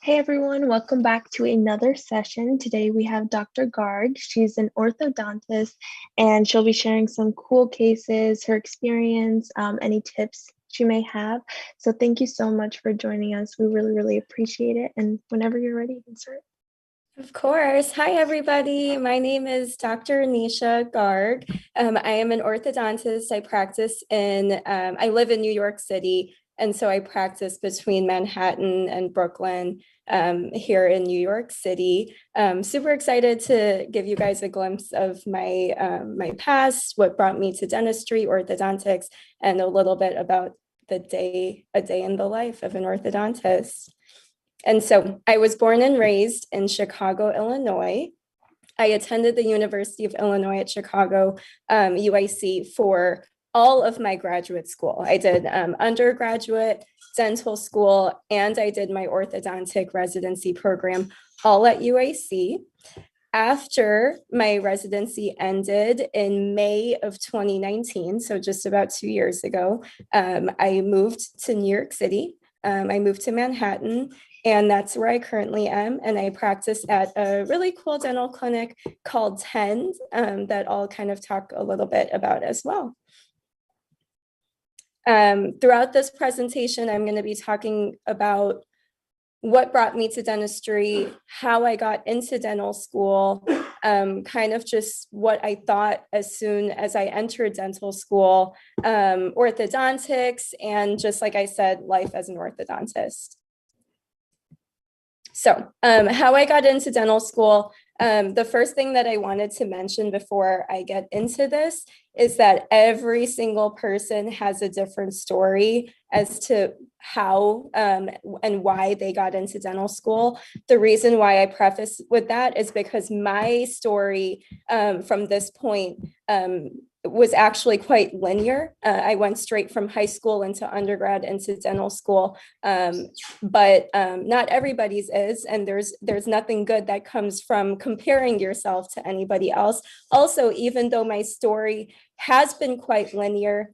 Hey everyone, welcome back to another session. Today we have Dr. Garg. She's an orthodontist and she'll be sharing some cool cases, her experience, any tips she may have. So thank you so much for joining us. We really appreciate it. And whenever you're ready, you can start. Of course. Hi, everybody. My name is Dr. Nisha Garg. I am an orthodontist. I live in New York City, and so I practice between Manhattan and Brooklyn here in New York City. Super excited to give you guys a glimpse of my past, what brought me to dentistry, orthodontics, and a little bit about a day in the life of an orthodontist. And so I was born and raised in Chicago, Illinois. I attended the University of Illinois at Chicago, UIC, for all of my graduate school. I did undergraduate, dental school, and I did my orthodontic residency program all at UIC. After my residency ended in May of 2019, so just about 2 years ago, I moved to New York City. I moved to Manhattan, and that's where I currently am. And I practice at a really cool dental clinic called Tend that I'll kind of talk a little bit about as well. Throughout this presentation, I'm going to be talking about what brought me to dentistry, how I got into dental school, kind of just what I thought as soon as I entered dental school, orthodontics, and just like I said, life as an orthodontist. So how I got into dental school, the first thing that I wanted to mention before I get into this is that every single person has a different story as to how and why they got into dental school. The reason why I preface with that is because my story from this point was actually quite linear. I went straight from high school into undergrad into dental school, but not everybody's is, and there's nothing good that comes from comparing yourself to anybody else. Also, even though my story has been quite linear,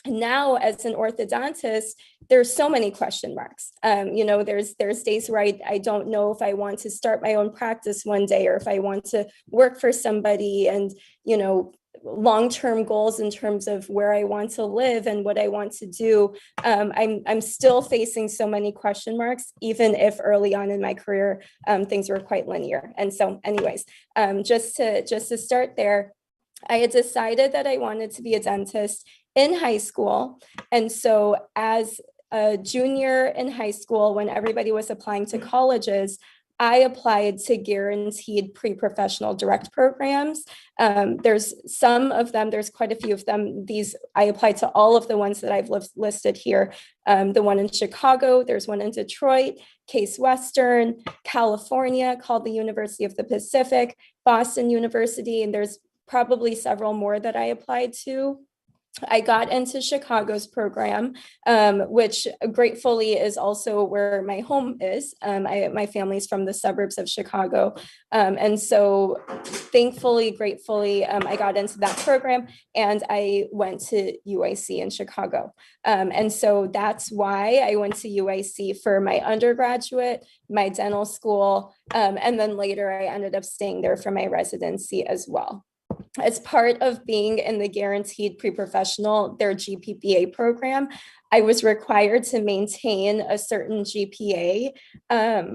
now as an orthodontist, there's so many question marks. There's days where I don't know if I want to start my own practice one day or if I want to work for somebody, and long-term goals in terms of where I want to live and what I want to do. I'm still facing so many question marks, even if early on in my career things were quite linear. And so, anyways, just to start there, I had decided that I wanted to be a dentist in high school. And so as a junior in high school, when everybody was applying to colleges, I applied to guaranteed pre-professional direct programs. There's some of them, there's quite a few of them. I applied to all of the ones that I've listed here. The one in Chicago, there's one in Detroit, Case Western, California, called the University of the Pacific, Boston University, and there's probably several more that I applied to. I got into Chicago's program, which gratefully is also where my home is. My family's from the suburbs of Chicago. And so thankfully, gratefully, I got into that program and I went to UIC in Chicago. And so that's why I went to UIC for my undergraduate, my dental school, and then later I ended up staying there for my residency as well. As part of being in the guaranteed pre-professional, their GPPA program, I was required to maintain a certain GPA,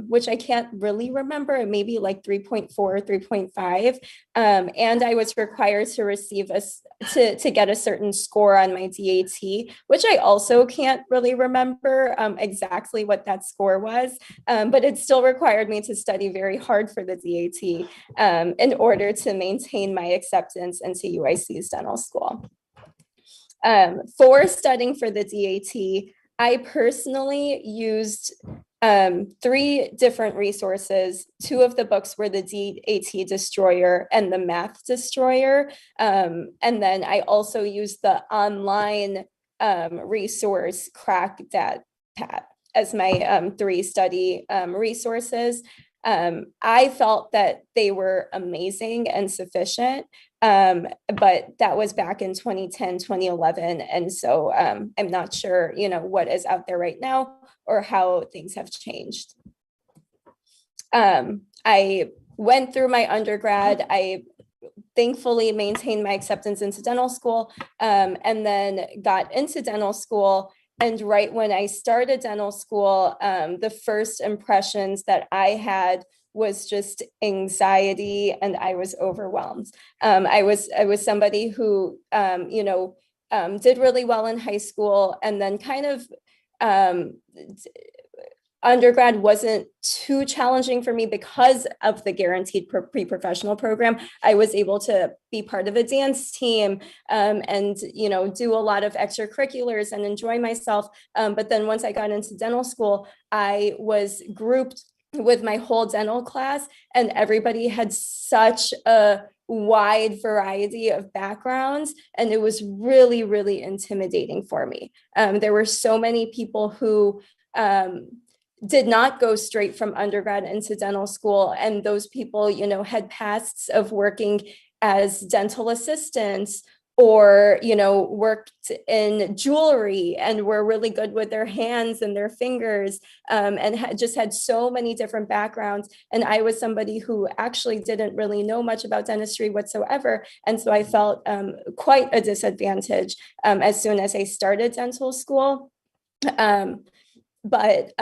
which I can't really remember, maybe like 3.4, 3.5. And I was required to receive to get a certain score on my DAT, which I also can't really remember exactly what that score was, but it still required me to study very hard for the DAT in order to maintain my acceptance into UIC's dental school. For studying for the DAT, I personally used 3 different resources. 2 of the books were the DAT Destroyer and the Math Destroyer. And then I also used the online resource Crack Dat Pat as my 3 study resources. I felt that they were amazing and sufficient, but that was back in 2010, 2011. And so I'm not sure, what is out there right now or how things have changed. I went through my undergrad. I thankfully maintained my acceptance into dental school, and then got into dental school. And right when I started dental school, the first impressions that I had was just anxiety, and I was overwhelmed. I was somebody who did really well in high school, and then kind of undergrad wasn't too challenging for me because of the guaranteed pre-professional program. I was able to be part of a dance team, and do a lot of extracurriculars and enjoy myself. But then once I got into dental school, I was grouped with my whole dental class, and everybody had such a wide variety of backgrounds, and it was really, really intimidating for me. There were so many people who did not go straight from undergrad into dental school. And those people, had pasts of working as dental assistants, or, worked in jewelry and were really good with their hands and their fingers, and just had so many different backgrounds. And I was somebody who actually didn't really know much about dentistry whatsoever. And so I felt quite a disadvantage as soon as I started dental school. But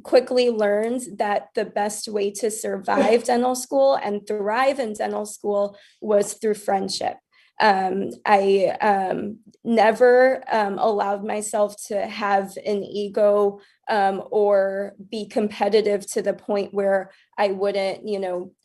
quickly learned that the best way to survive dental school and thrive in dental school was through friendship. I never allowed myself to have an ego or be competitive to the point where I wouldn't,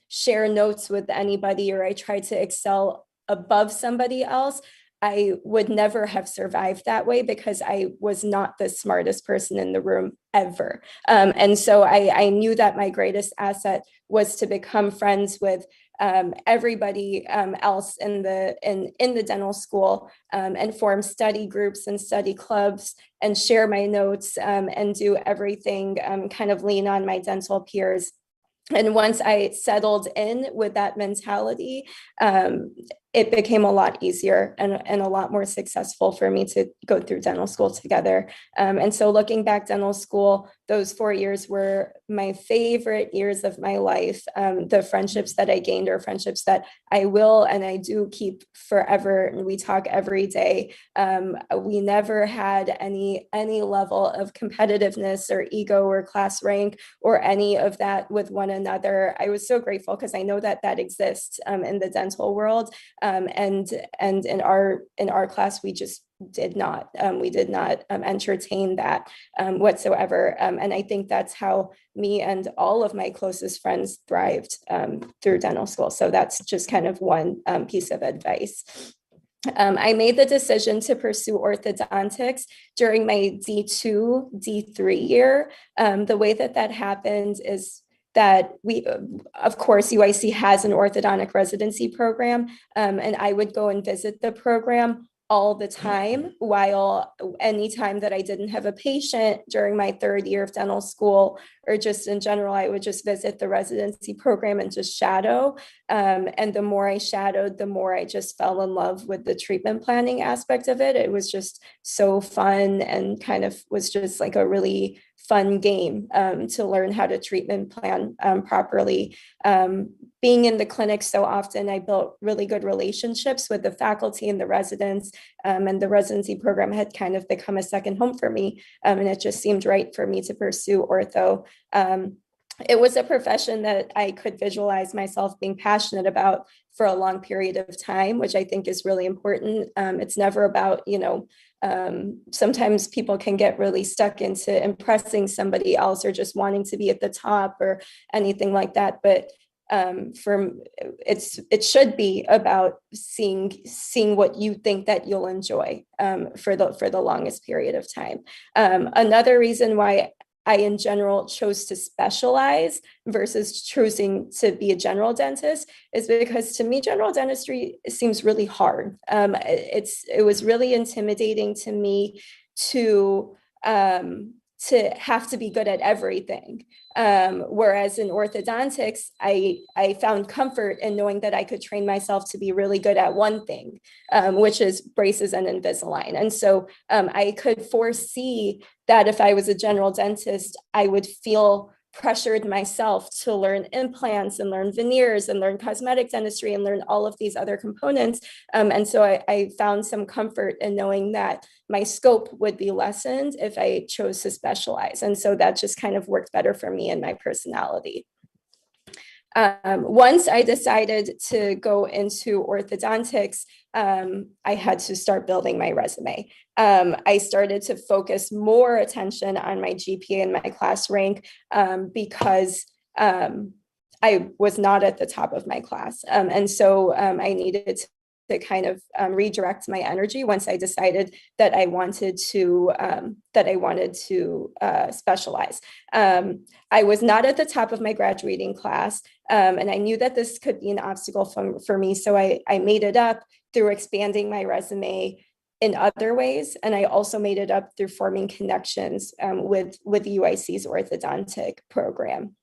share notes with anybody, or I tried to excel above somebody else. I would never have survived that way because I was not the smartest person in the room ever. And so I knew that my greatest asset was to become friends with everybody else in the dental school, and form study groups and study clubs and share my notes, and do everything, kind of lean on my dental peers. And once I settled in with that mentality, it became a lot easier and a lot more successful for me to go through dental school together. And so looking back, dental school, those 4 years were my favorite years of my life. The friendships that I gained are friendships that I will and I do keep forever. And we talk every day. We never had any level of competitiveness or ego or class rank or any of that with one another. I was so grateful because I know that exists in the dental world. And in our class, we just did not entertain that whatsoever. And I think that's how me and all of my closest friends thrived through dental school. So that's just kind of one piece of advice. I made the decision to pursue orthodontics during my D2, D3 year. The way that happened is that of course, UIC has an orthodontic residency program, and I would go and visit the program all the time, while anytime that I didn't have a patient during my 3rd year of dental school, or just in general, I would just visit the residency program and just shadow. And the more I shadowed, the more I just fell in love with the treatment planning aspect of it. It was just so fun and kind of was just like a really fun game to learn how to treatment plan properly. Being in the clinic so often, I built really good relationships with the faculty and the residents, and the residency program had kind of become a second home for me, and it just seemed right for me to pursue ortho. It was a profession that I could visualize myself being passionate about for a long period of time, which I think is really important. It's never about, sometimes people can get really stuck into impressing somebody else or just wanting to be at the top or anything like that. But it should be about seeing what you think that you'll enjoy for the longest period of time. Another reason why I, in general, chose to specialize versus choosing to be a general dentist is because, to me, general dentistry seems really hard. It was really intimidating to me to have to be good at everything. Whereas in orthodontics, I found comfort in knowing that I could train myself to be really good at one thing, which is braces and Invisalign. And so I could foresee that if I was a general dentist, I would feel pressured myself to learn implants and learn veneers and learn cosmetic dentistry and learn all of these other components. And so I found some comfort in knowing that my scope would be lessened if I chose to specialize. And so that just kind of worked better for me and my personality. Once I decided to go into orthodontics, I had to start building my resume. I started to focus more attention on my GPA and my class rank because I was not at the top of my class. And so I needed to kind of redirect my energy once I decided that I wanted to specialize. I was not at the top of my graduating class, and I knew that this could be an obstacle for me. So I made it up through expanding my resume in other ways, and I also made it up through forming connections with UIC's orthodontic program.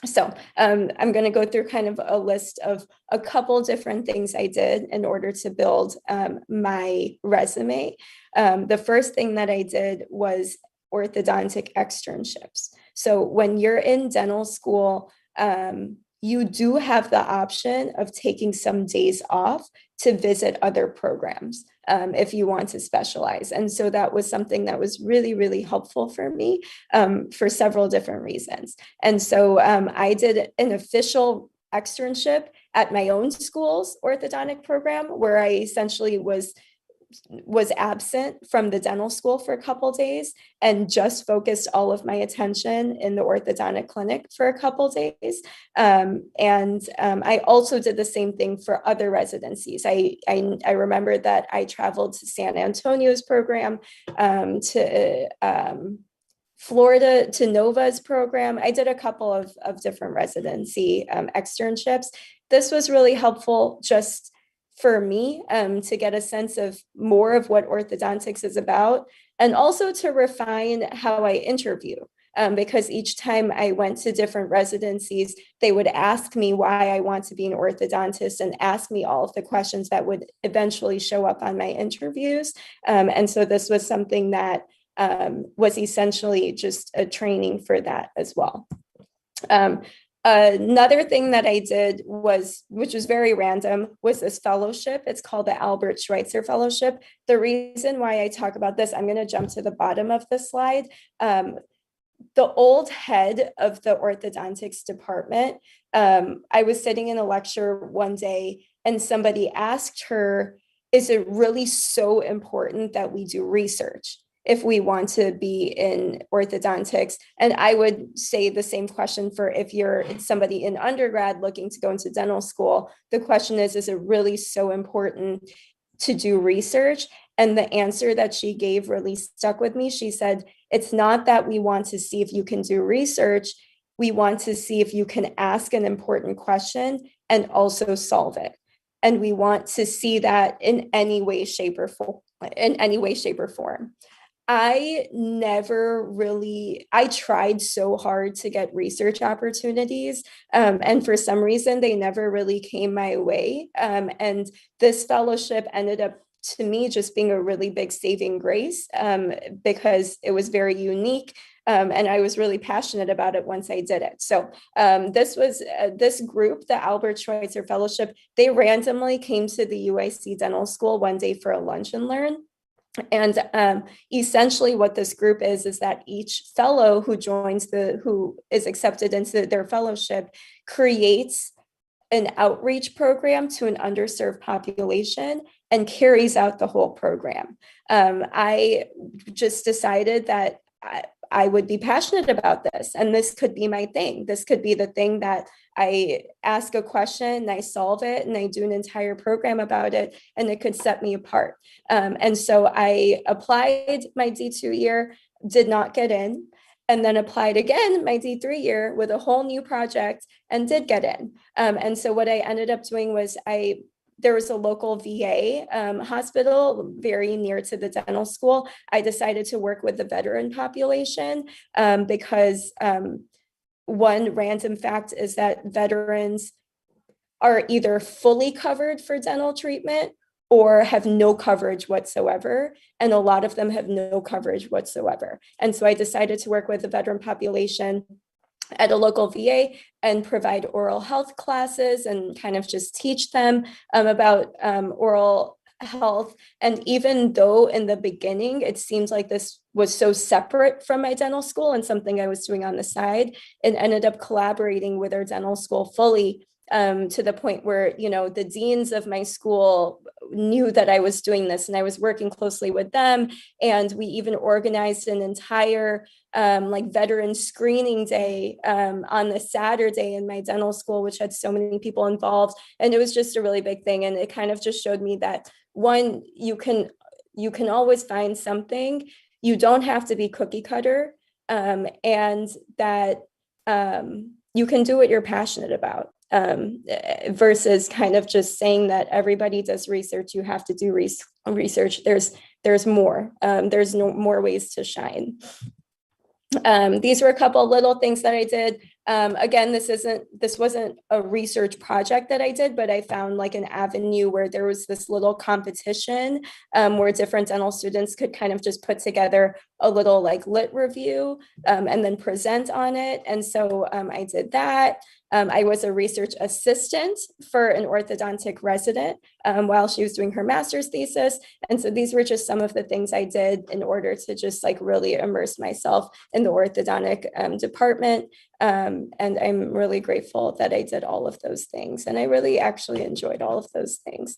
So I'm going to go through kind of a list of a couple different things I did in order to build my resume. The first thing that I did was orthodontic externships. So when you're in dental school, you do have the option of taking some days off to visit other programs if you want to specialize. And so that was something that was really, really helpful for me for several different reasons. And so I did an official externship at my own school's orthodontic program where I essentially was absent from the dental school for a couple days and just focused all of my attention in the orthodontic clinic for a couple days. I also did the same thing for other residencies. I remember that I traveled to San Antonio's program, to Florida, to Nova's program. I did a couple of different residency externships. This was really helpful just for me to get a sense of more of what orthodontics is about, and also to refine how I interview. Because each time I went to different residencies, they would ask me why I want to be an orthodontist and ask me all of the questions that would eventually show up on my interviews. And so this was something that was essentially just a training for that as well. Another thing that I did was, which was very random, was this fellowship. It's called the Albert Schweitzer Fellowship. The reason why I talk about this, I'm going to jump to the bottom of the slide. The old head of the orthodontics department, I was sitting in a lecture one day and somebody asked her, is it really so important that we do research if we want to be in orthodontics? And I would say the same question for if you're somebody in undergrad looking to go into dental school. The question is it really so important to do research? And the answer that she gave really stuck with me. She said, it's not that we want to see if you can do research. We want to see if you can ask an important question and also solve it. And we want to see that in any way, shape, or form. I tried so hard to get research opportunities, and for some reason they never really came my way. And this fellowship ended up, to me, just being a really big saving grace, because it was very unique. And I was really passionate about it once I did it. So this group, the Albert Schweitzer Fellowship, they randomly came to the UIC Dental School one day for a lunch and learn. And essentially what this group is that each fellow who is accepted into their fellowship creates an outreach program to an underserved population and carries out the whole program. I just decided that I would be passionate about this, and this could be my thing. This could be the thing that I ask a question, I solve it, and I do an entire program about it, and it could set me apart. And so I applied my D2 year, did not get in, and then applied again my D3 year with a whole new project and did get in. And so what I ended up doing was there was a local VA hospital very near to the dental school. I decided to work with the veteran population because one random fact is that veterans are either fully covered for dental treatment or have no coverage whatsoever. And a lot of them have no coverage whatsoever. And so I decided to work with the veteran population. at a local VA and provide oral health classes and kind of just teach them about oral health. And even though in the beginning it seemed like this was so separate from my dental school and something I was doing on the side, it ended up collaborating with our dental school fully, to the point where, you know, the deans of my school knew that I was doing this and I was working closely with them. And we even organized an entire like veteran screening day on the Saturday in my dental school, which had so many people involved. And it was just a really big thing. And it kind of just showed me that, one, you can always find something. You don't have to be cookie cutter, and that you can do what you're passionate about, versus kind of just saying that everybody does research, you have to do research. There's more. There's no more ways to shine. These were a couple little things that I did. Again, this wasn't a research project that I did, but I found like an avenue where there was this little competition, where different dental students could kind of just put together a little like lit review, and then present on it. And so I did that. I was a research assistant for an orthodontic resident while she was doing her master's thesis. And so these were just some of the things I did in order to just like really immerse myself in the orthodontic department. And I'm really grateful that I did all of those things. And I really actually enjoyed all of those things.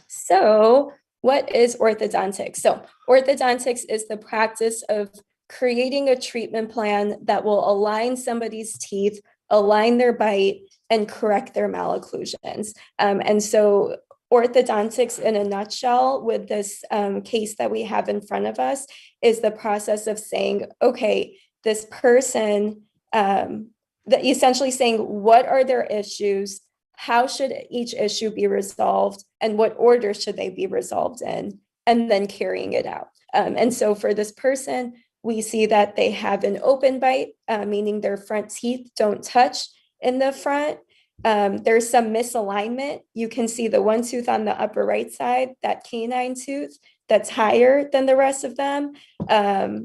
So what is orthodontics? So orthodontics is the practice of creating a treatment plan that will align somebody's teeth, align their bite, and correct their malocclusions. And so orthodontics in a nutshell with this case that we have in front of us is the process of saying, okay, this person, that essentially saying, what are their issues? How should each issue be resolved? And what order should they be resolved in? And then carrying it out. And so for this person, we see that they have an open bite, meaning their front teeth don't touch in the front. There's some misalignment. You can see the one tooth on the upper right side, that canine tooth, that's higher than the rest of them.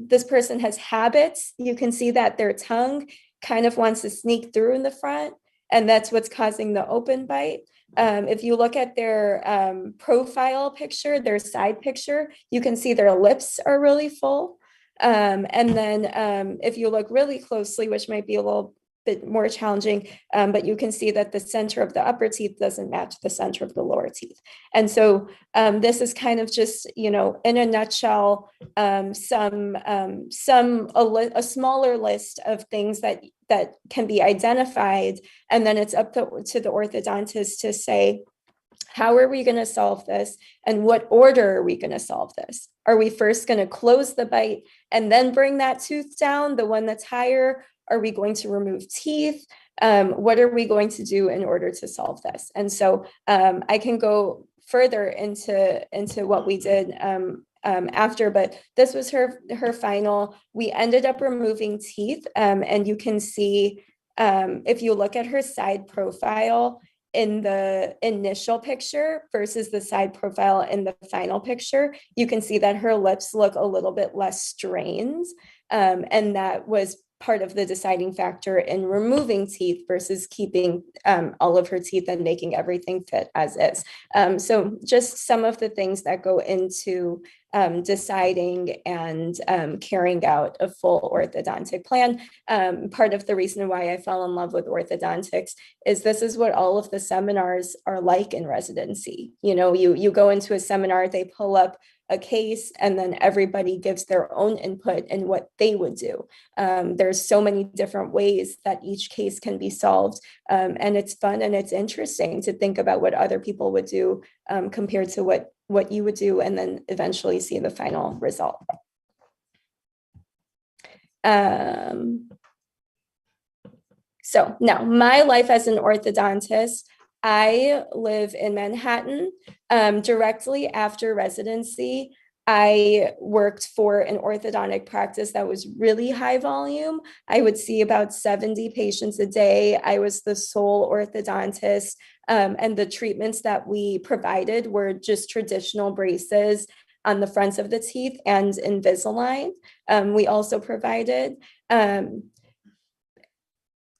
This person has habits. You can see that their tongue kind of wants to sneak through in the front, and that's what's causing the open bite. If you look at their profile picture, their side picture, you can see their lips are really full. And then if you look really closely, which might be a little bit more challenging, but you can see that the center of the upper teeth doesn't match the center of the lower teeth. And so this is kind of just, you know, in a nutshell, a smaller list of things that can be identified. And then it's up to the orthodontist to say, how are we going to solve this? And what order are we going to solve this? Are we first going to close the bite and then bring that tooth down, the one that's higher? Are we going to remove teeth? What are we going to do in order to solve this? And so I can go further into what we did after, but this was her final. We ended up removing teeth, and you can see, if you look at her side profile in the initial picture versus the side profile in the final picture, you can see that her lips look a little bit less strained. And that was part of the deciding factor in removing teeth versus keeping all of her teeth and making everything fit as is. So just some of the things that go into deciding and carrying out a full orthodontic plan. Part of the reason why I fell in love with orthodontics is this is what all of the seminars are like in residency. You know, you go into a seminar, they pull up a case, and then everybody gives their own input in what they would do. There's so many different ways that each case can be solved. And it's fun and it's interesting to think about what other people would do compared to what you would do, and then eventually see the final result. So now my life as an orthodontist, I live in Manhattan. Directly after residency, I worked for an orthodontic practice that was really high volume. I would see about 70 patients a day. I was the sole orthodontist, and the treatments that we provided were just traditional braces on the fronts of the teeth and Invisalign. We also provided.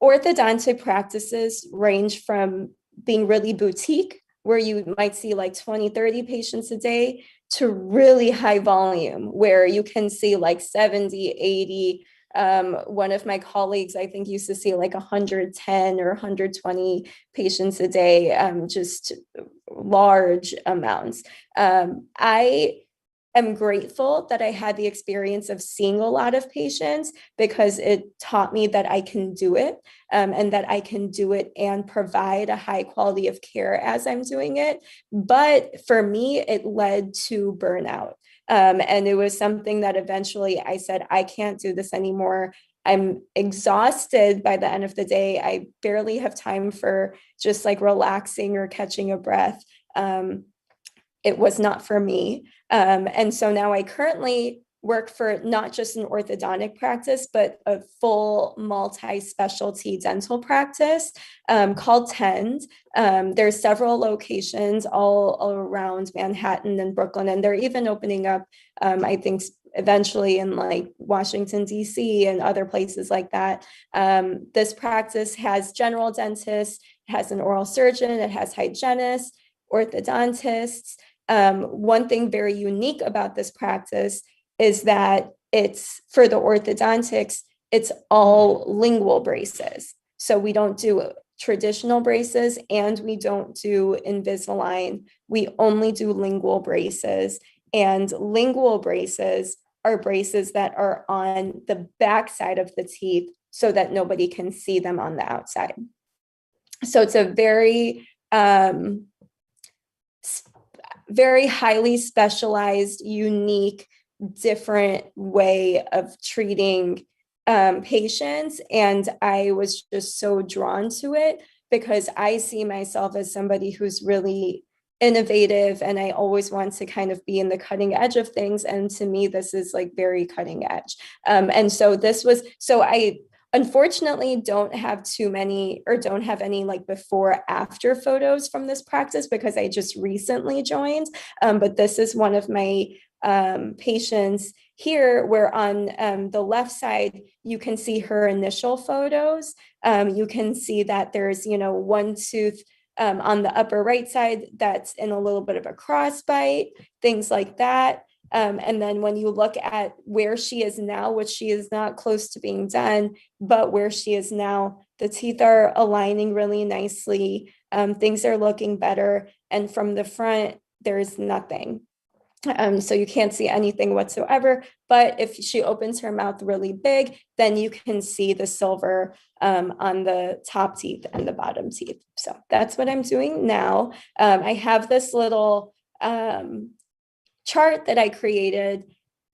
orthodontic practices range from being really boutique, where you might see like 20, 30 patients a day, to really high volume, where you can see like 70, 80. One of my colleagues, I think, used to see like 110 or 120 patients a day, just large amounts. I am grateful that I had the experience of seeing a lot of patients, because it taught me that I can do it, and that I can do it and provide a high quality of care as I'm doing it. But for me, it led to burnout. And it was something that eventually I said, I can't do this anymore. I'm exhausted by the end of the day. I barely have time for just like relaxing or catching a breath. It was not for me. And so now I currently work for not just an orthodontic practice, but a full multi-specialty dental practice called Tend. There's several locations all around Manhattan and Brooklyn, and they're even opening up, I think, eventually in like Washington, D.C. and other places like that. This practice has general dentists, has an oral surgeon, it has hygienists, orthodontists. One thing very unique about this practice is that it's, for the orthodontics, it's all lingual braces. So we don't do traditional braces and we don't do Invisalign. We only do lingual braces. And lingual braces are braces that are on the back side of the teeth so that nobody can see them on the outside. So it's a very highly specialized, unique, different way of treating patients. And I was just so drawn to it because I see myself as somebody who's really innovative, and I always want to kind of be in the cutting edge of things. And to me, this is like very cutting edge. And so I unfortunately don't have too many, or don't have any like before after photos from this practice because I just recently joined. But this is one of my patients here, where on the left side, you can see her initial photos. You can see that there's, one tooth on the upper right side that's in a little bit of a crossbite, things like that. And then when you look at where she is now, which she is not close to being done, but where she is now, the teeth are aligning really nicely. Things are looking better. And from the front, there's nothing. So you can't see anything whatsoever. But if she opens her mouth really big, then you can see the silver on the top teeth and the bottom teeth. So that's what I'm doing now. I have this little chart that I created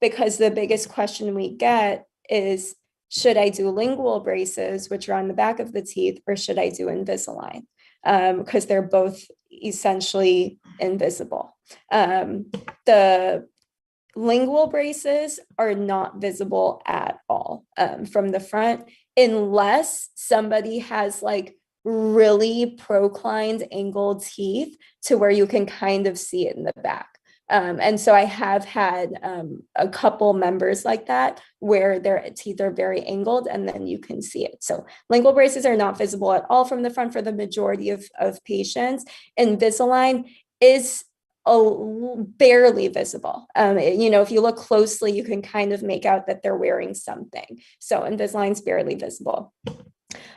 because the biggest question we get is, should I do lingual braces, which are on the back of the teeth, or should I do Invisalign? Because they're both essentially invisible. The lingual braces are not visible at all from the front, unless somebody has like really proclined angled teeth to where you can kind of see it in the back. And so I have had a couple members like that where their teeth are very angled and then you can see it. So lingual braces are not visible at all from the front for the majority of patients. Invisalign is barely visible. If you look closely, you can kind of make out that they're wearing something. So Invisalign's barely visible.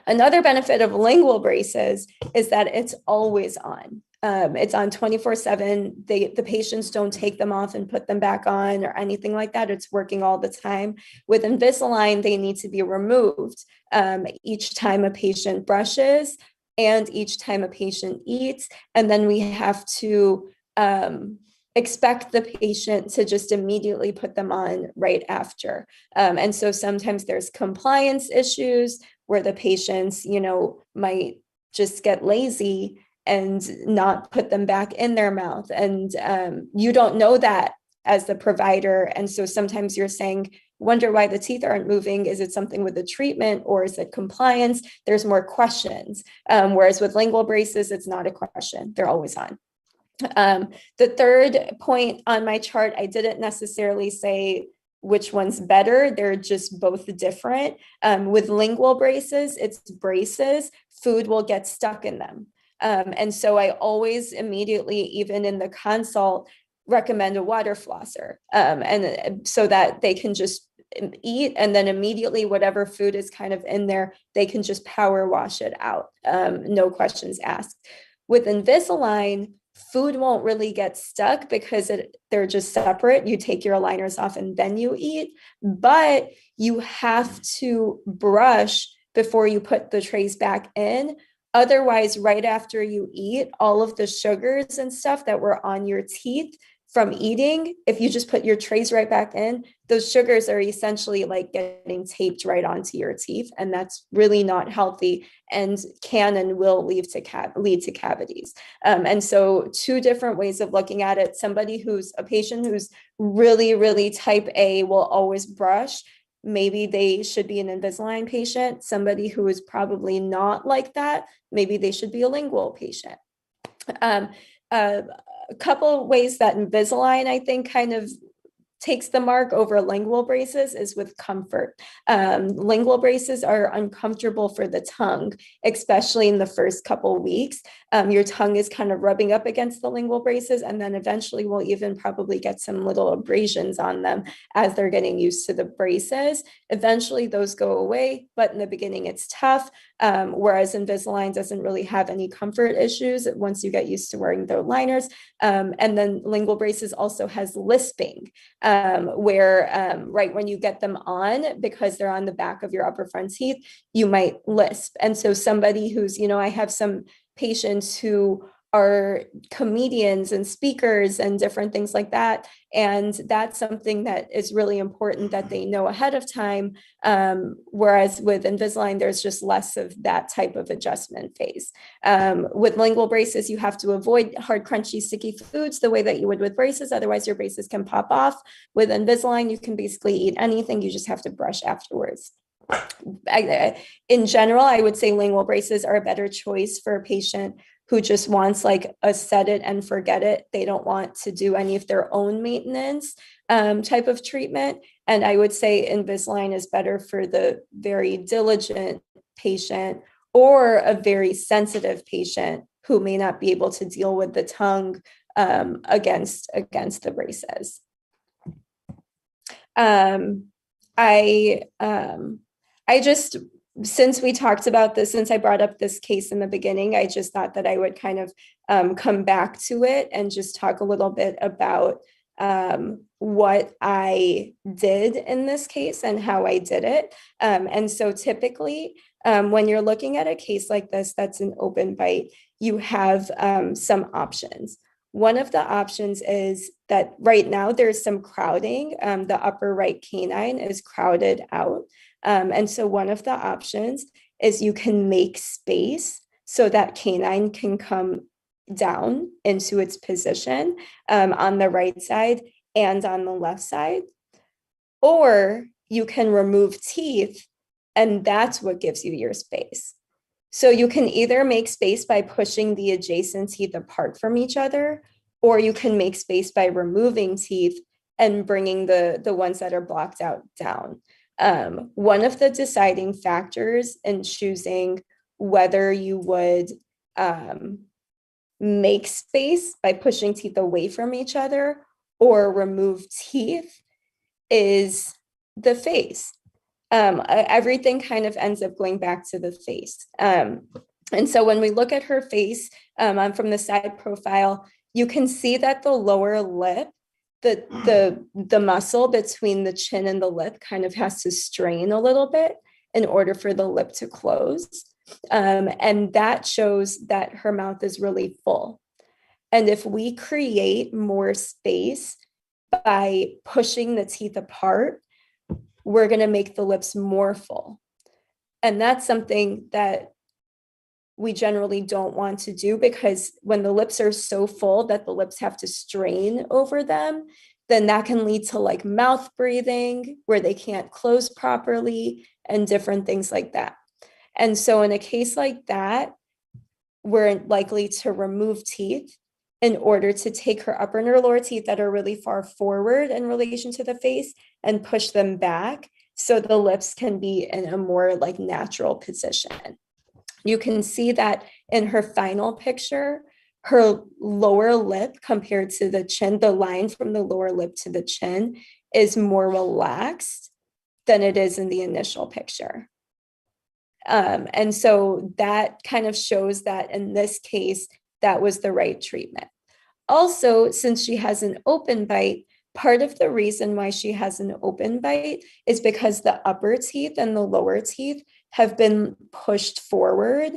Another benefit of lingual braces is that it's always on. It's on 24/7. The patients don't take them off and put them back on or anything like that. It's working all the time. With Invisalign, they need to be removed each time a patient brushes and each time a patient eats. And then we have to expect the patient to just immediately put them on right after. And so sometimes there's compliance issues where the patients, might just get lazy and not put them back in their mouth. And you don't know that as the provider. And so sometimes you're saying, wonder why the teeth aren't moving. Is it something with the treatment or is it compliance? There's more questions. Whereas with lingual braces, it's not a question. They're always on. The third point on my chart, I didn't necessarily say which one's better. They're just both different. With lingual braces, it's braces. Food will get stuck in them. And so I always immediately, even in the consult, recommend a water flosser, and so that they can just eat, and then immediately whatever food is kind of in there, they can just power wash it out, no questions asked. With Invisalign, food won't really get stuck because they're just separate. You take your aligners off and then you eat, but you have to brush before you put the trays back in. Otherwise, right after you eat, all of the sugars and stuff that were on your teeth from eating, if you just put your trays right back in, those sugars are essentially like getting taped right onto your teeth. And that's really not healthy and can and will lead to cavities. And so 2 different ways of looking at it. Somebody who's a patient who's really, really type A will always brush. Maybe they should be an Invisalign patient. Somebody who is probably not like that, maybe they should be a lingual patient. A couple ways that Invisalign, I think, kind of takes the mark over lingual braces is with comfort. Lingual braces are uncomfortable for the tongue, especially in the first couple weeks. Your tongue is kind of rubbing up against the lingual braces, and then eventually we'll even probably get some little abrasions on them as they're getting used to the braces. Eventually those go away, but in the beginning it's tough. Whereas Invisalign doesn't really have any comfort issues once you get used to wearing the aligners. And then lingual braces also has lisping, where right when you get them on, because they're on the back of your upper front teeth, you might lisp. And so somebody who's, I have some patients who are comedians and speakers and different things like that. And that's something that is really important that they know ahead of time. Whereas with Invisalign, there's just less of that type of adjustment phase. With lingual braces, you have to avoid hard, crunchy, sticky foods the way that you would with braces. Otherwise, your braces can pop off. With Invisalign, you can basically eat anything. You just have to brush afterwards. In general, I would say lingual braces are a better choice for a patient who just wants like a set it and forget it. They don't want to do any of their own maintenance type of treatment. And I would say Invisalign is better for the very diligent patient or a very sensitive patient who may not be able to deal with the tongue against the braces. I just, since we talked about this, since I brought up this case in the beginning, I just thought that I would kind of come back to it and just talk a little bit about what I did in this case and how I did it. And so typically, when you're looking at a case like this, that's an open bite, you have some options. One of the options is that right now there's some crowding. The upper right canine is crowded out. And so one of the options is you can make space so that canine can come down into its position on the right side and on the left side. Or you can remove teeth, and that's what gives you your space. So you can either make space by pushing the adjacent teeth apart from each other, or you can make space by removing teeth and bringing the ones that are blocked out down. One of the deciding factors in choosing whether you would make space by pushing teeth away from each other or remove teeth is the face. Everything kind of ends up going back to the face. And so when we look at her face from the side profile, you can see that the lower lip, the muscle between the chin and the lip kind of has to strain a little bit in order for the lip to close. And that shows that her mouth is really full. And if we create more space by pushing the teeth apart, we're going to make the lips more full. And that's something that we generally don't want to do, because when the lips are so full that the lips have to strain over them, then that can lead to like mouth breathing where they can't close properly and different things like that. And so in a case like that, we're likely to remove teeth in order to take her upper and her lower teeth that are really far forward in relation to the face and push them back so the lips can be in a more like natural position. You can see that in her final picture, her lower lip compared to the chin, the line from the lower lip to the chin is more relaxed than it is in the initial picture. And so that kind of shows that in this case, that was the right treatment. Also, since she has an open bite, part of the reason why she has an open bite is because the upper teeth and the lower teeth have been pushed forward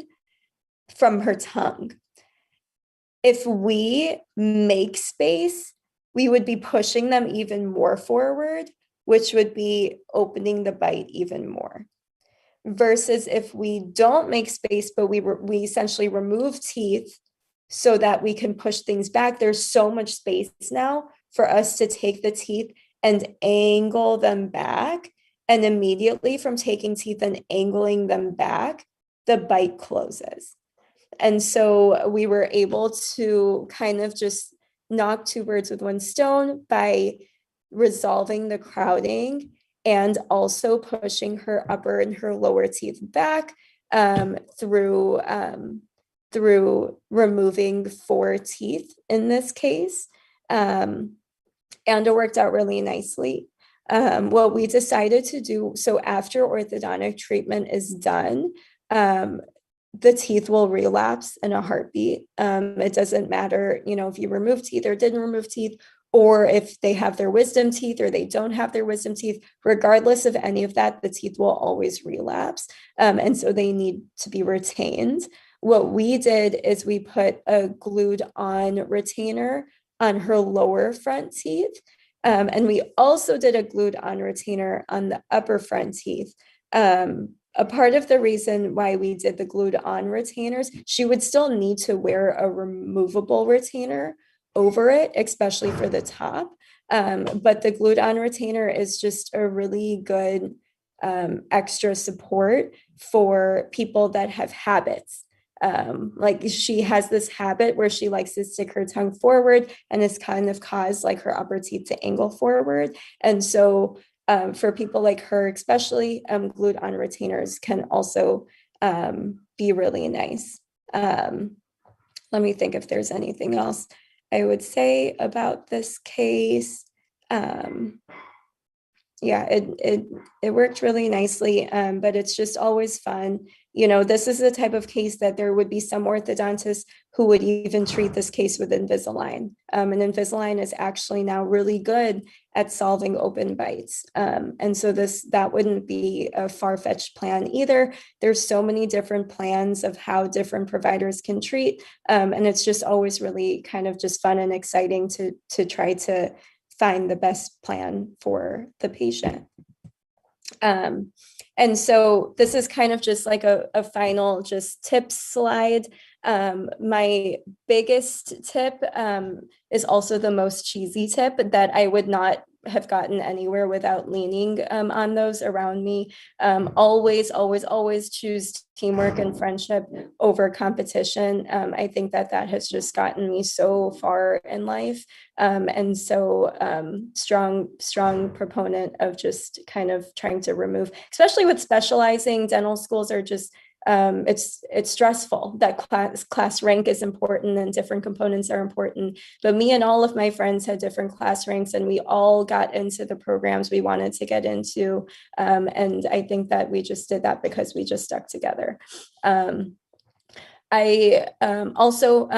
from her tongue. If we make space, we would be pushing them even more forward, which would be opening the bite even more. Versus if we don't make space, but we essentially remove teeth so that we can push things back, there's so much space now for us to take the teeth and angle them back. And immediately from taking teeth and angling them back, the bite closes. And so we were able to kind of just knock two birds with one stone by resolving the crowding and also pushing her upper and her lower teeth back through removing 4 teeth in this case. And it worked out really nicely. What we decided to do, so after orthodontic treatment is done, the teeth will relapse in a heartbeat. It doesn't matter, if you remove teeth or didn't remove teeth, or if they have their wisdom teeth or they don't have their wisdom teeth, regardless of any of that, the teeth will always relapse. And so they need to be retained. What we did is we put a glued on retainer on her lower front teeth. And we also did a glued on retainer on the upper front teeth. A part of the reason why we did the glued on retainers, she would still need to wear a removable retainer over it, especially for the top. But the glued on retainer is just a really good extra support for people that have habits. Like she has this habit where she likes to stick her tongue forward and it's kind of caused like her upper teeth to angle forward. And so for people like her, especially glued on retainers can also be really nice. Let me think if there's anything else I would say about this case. Yeah, it worked really nicely, but it's just always fun. This is the type of case that there would be some orthodontists who would even treat this case with Invisalign. And Invisalign is actually now really good at solving open bites. And so that wouldn't be a far-fetched plan either. There's so many different plans of how different providers can treat. And it's just always really kind of just fun and exciting to try to find the best plan for the patient. And so this is kind of just like a final just tips slide. My biggest tip is also the most cheesy tip that I would not have gotten anywhere without leaning on those around me. Always, always, always choose teamwork and friendship over competition. I think that has just gotten me so far in life. And so strong proponent of just kind of trying to remove, especially with specializing, dental schools are just it's stressful. That class rank is important and different components are important. But me and all of my friends had different class ranks and we all got into the programs we wanted to get into. And I think that we just did that because we just stuck together. I also,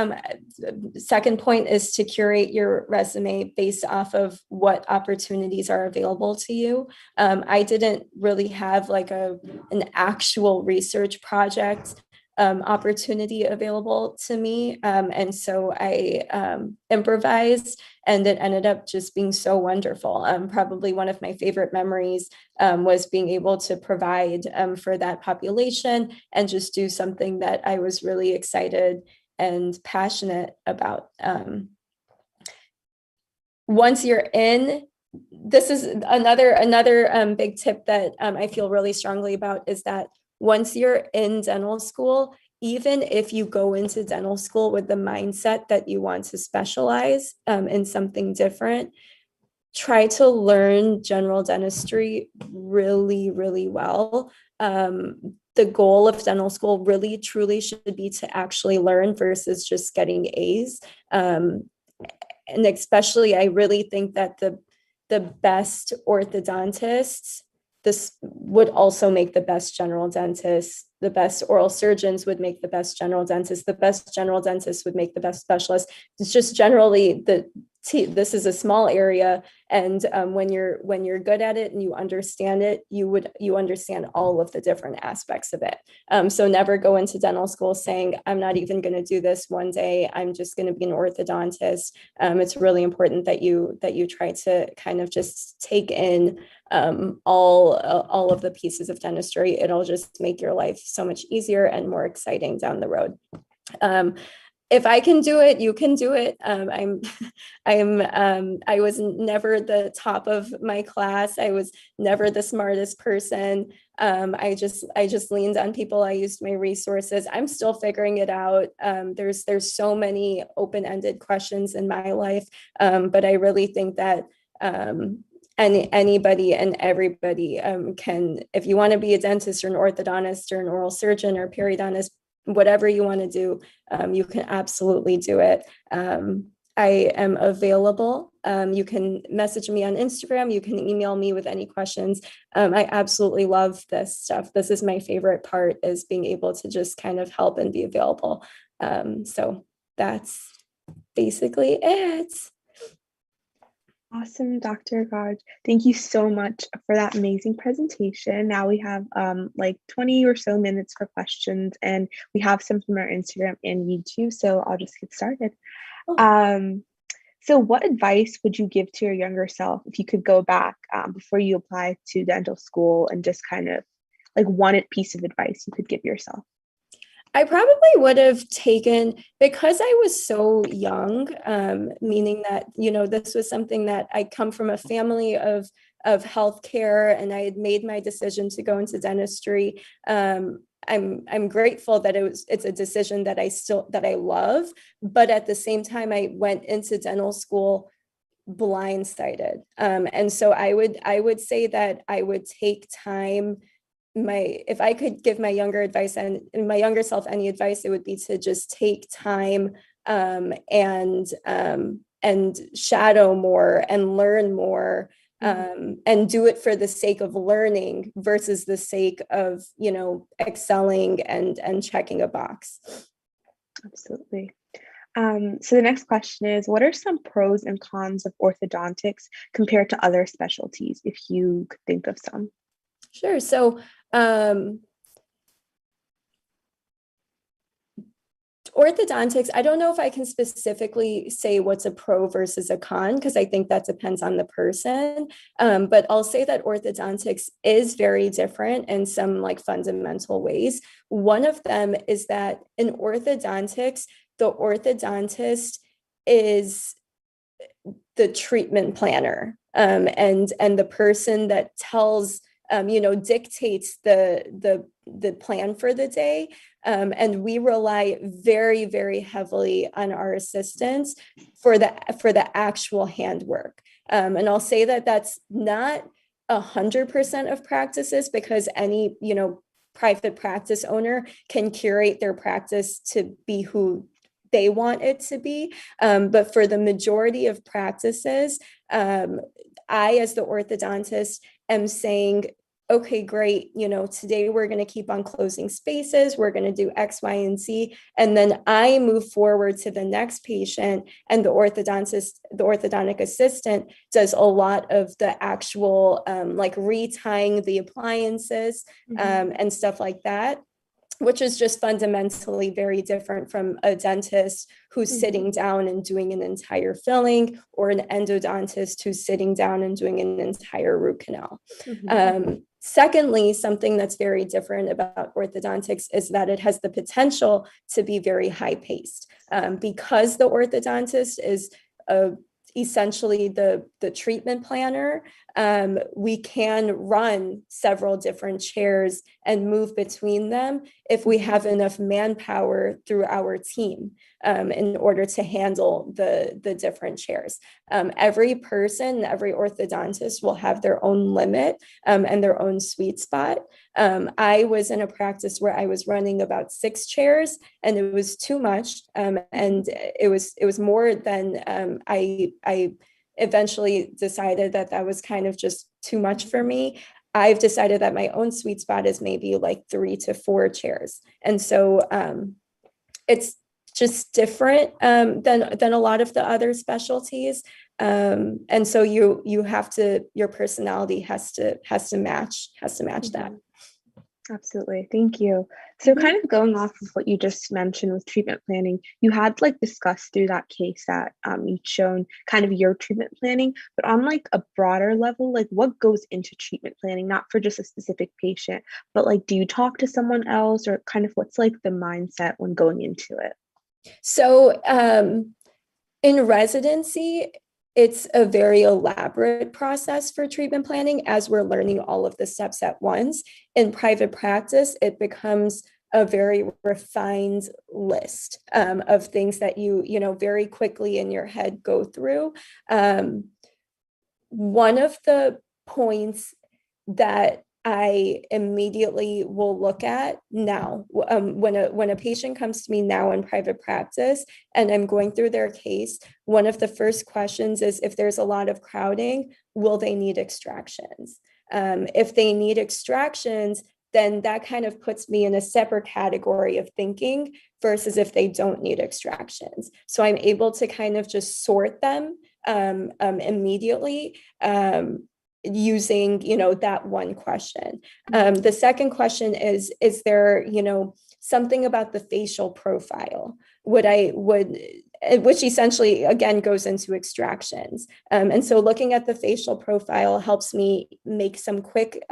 second point is to curate your resume based off of what opportunities are available to you. I didn't really have like an actual research project opportunity available to me. And so I improvised and it ended up just being so wonderful. Probably one of my favorite memories was being able to provide for that population and just do something that I was really excited and passionate about. Once you're in, this is another big tip that I feel really strongly about is that once you're in dental school, even if you go into dental school with the mindset that you want to specialize in something different, try to learn general dentistry really, really well. The goal of dental school really truly should be to actually learn versus just getting A's. And especially, I really think that the best orthodontists, this would also make the best general dentists. The best oral surgeons would make the best general dentists. The best general dentists would make the best specialists. It's just generally this is a small area, and when you're good at it and you understand it, you understand all of the different aspects of it. So never go into dental school saying, I'm not even going to do this one day, I'm just going to be an orthodontist. It's really important that you try to kind of just take in all of the pieces of dentistry. It'll just make your life so much easier and more exciting down the road. If I can do it, you can do it. I was never the top of my class. I was never the smartest person. I just leaned on people. I used my resources. I'm still figuring it out. There's so many open-ended questions in my life, but I really think that anybody and everybody can, if you want to be a dentist or an orthodontist or an oral surgeon or periodontist, whatever you want to do, you can absolutely do it. I am available. You can message me on Instagram. You can email me with any questions. I absolutely love this stuff. This is my favorite part, is being able to just kind of help and be available. So that's basically it. Awesome, Dr. Garg. Thank you so much for that amazing presentation. Now we have like 20 or so minutes for questions, and we have some from our Instagram and YouTube, so I'll just get started. So what advice would you give to your younger self if you could go back before you apply to dental school, and just kind of like one piece of advice you could give yourself? I probably would have taken, because I was so young, meaning that, this was something that I come from a family of healthcare, and I had made my decision to go into dentistry. I'm grateful that it's a decision that I love, but at the same time, I went into dental school blindsided. And so I would say that I would take time. If I could give my younger advice and my younger self any advice, it would be to just take time and shadow more and learn more, and do it for the sake of learning versus the sake of excelling and checking a box. Absolutely. So the next question is, what are some pros and cons of orthodontics compared to other specialties, if you could think of some? Sure. So orthodontics, I don't know if I can specifically say what's a pro versus a con, because I think that depends on the person. But I'll say that orthodontics is very different in some like fundamental ways. One of them is that in orthodontics, the orthodontist is the treatment planner, and the person that tells dictates the plan for the day. And we rely very, very heavily on our assistants for the actual handwork. And I'll say that that's not 100% of practices, because any, private practice owner can curate their practice to be who they want it to be. But for the majority of practices, I, as the orthodontist, am saying, okay, great. Today we're going to keep on closing spaces. We're going to do X, Y, and Z. And then I move forward to the next patient, and the orthodontic assistant does a lot of the actual like retying the appliances and stuff like that, which is just fundamentally very different from a dentist who's sitting down and doing an entire filling, or an endodontist who's sitting down and doing an entire root canal. Secondly, something that's very different about orthodontics is that it has the potential to be very high paced, because the orthodontist is essentially the treatment planner. we can run several different chairs and move between them if we have enough manpower through our team in order to handle the different chairs. Every person, every orthodontist will have their own limit and their own sweet spot. I was in a practice where I was running about 6 chairs, and it was too much, and it was more than I eventually decided that was kind of just too much for me. I've decided that my own sweet spot is maybe like 3 to 4 chairs, and so it's just different than a lot of the other specialties. And so you have to, your personality has to match that. Absolutely. Thank you. So kind of going off of what you just mentioned with treatment planning, you had like discussed through that case that you'd shown kind of your treatment planning, but on like a broader level, like what goes into treatment planning, not for just a specific patient, but like, do you talk to someone else, or kind of what's like the mindset when going into it? So in residency, it's a very elaborate process for treatment planning as we're learning all of the steps at once. In private practice, it becomes a very refined list of things that you know, very quickly in your head go through. One of the points that I immediately will look at now when a patient comes to me now in private practice and I'm going through their case, one of the first questions is, if there's a lot of crowding, will they need extractions? If they need extractions, then that kind of puts me in a separate category of thinking versus if they don't need extractions. So I'm able to kind of just sort them immediately using, you know, that one question. The second question is there, you know, something about the facial profile? Which essentially again goes into extractions. And so looking at the facial profile helps me make some quick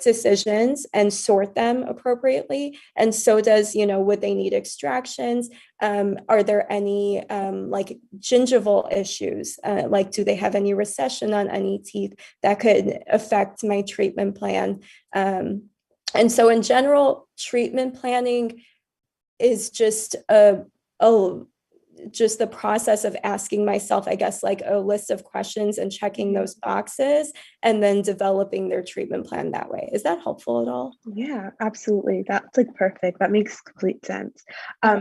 decisions and sort them appropriately. And so does, you know, would they need extractions? Are there any like gingival issues? Like, do they have any recession on any teeth that could affect my treatment plan? And so in general, treatment planning is just just the process of asking myself, I guess, like a list of questions and checking those boxes and then developing their treatment plan that way. Is that helpful at all? Yeah, absolutely. That's like perfect. That makes complete sense.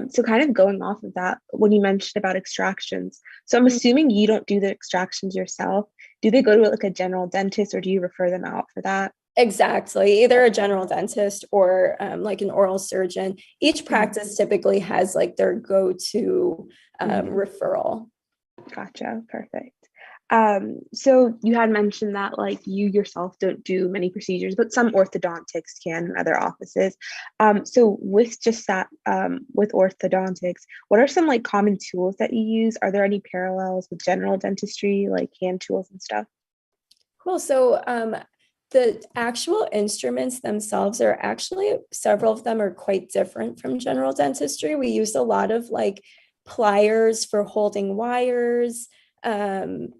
So kind of going off of that, when you mentioned about extractions, so I'm assuming you don't do the extractions yourself. Do they go to like a general dentist, or do you refer them out for that? Exactly. Either a general dentist or like an oral surgeon. Each practice typically has like their go-to referral. Gotcha. Perfect. So you had mentioned that like you yourself don't do many procedures, but some orthodontics can in other offices. So with just that, with orthodontics, what are some like common tools that you use? Are there any parallels with general dentistry, like hand tools and stuff? Cool. So the actual instruments themselves are actually, several of them are quite different from general dentistry. We use a lot of like pliers for holding wires, and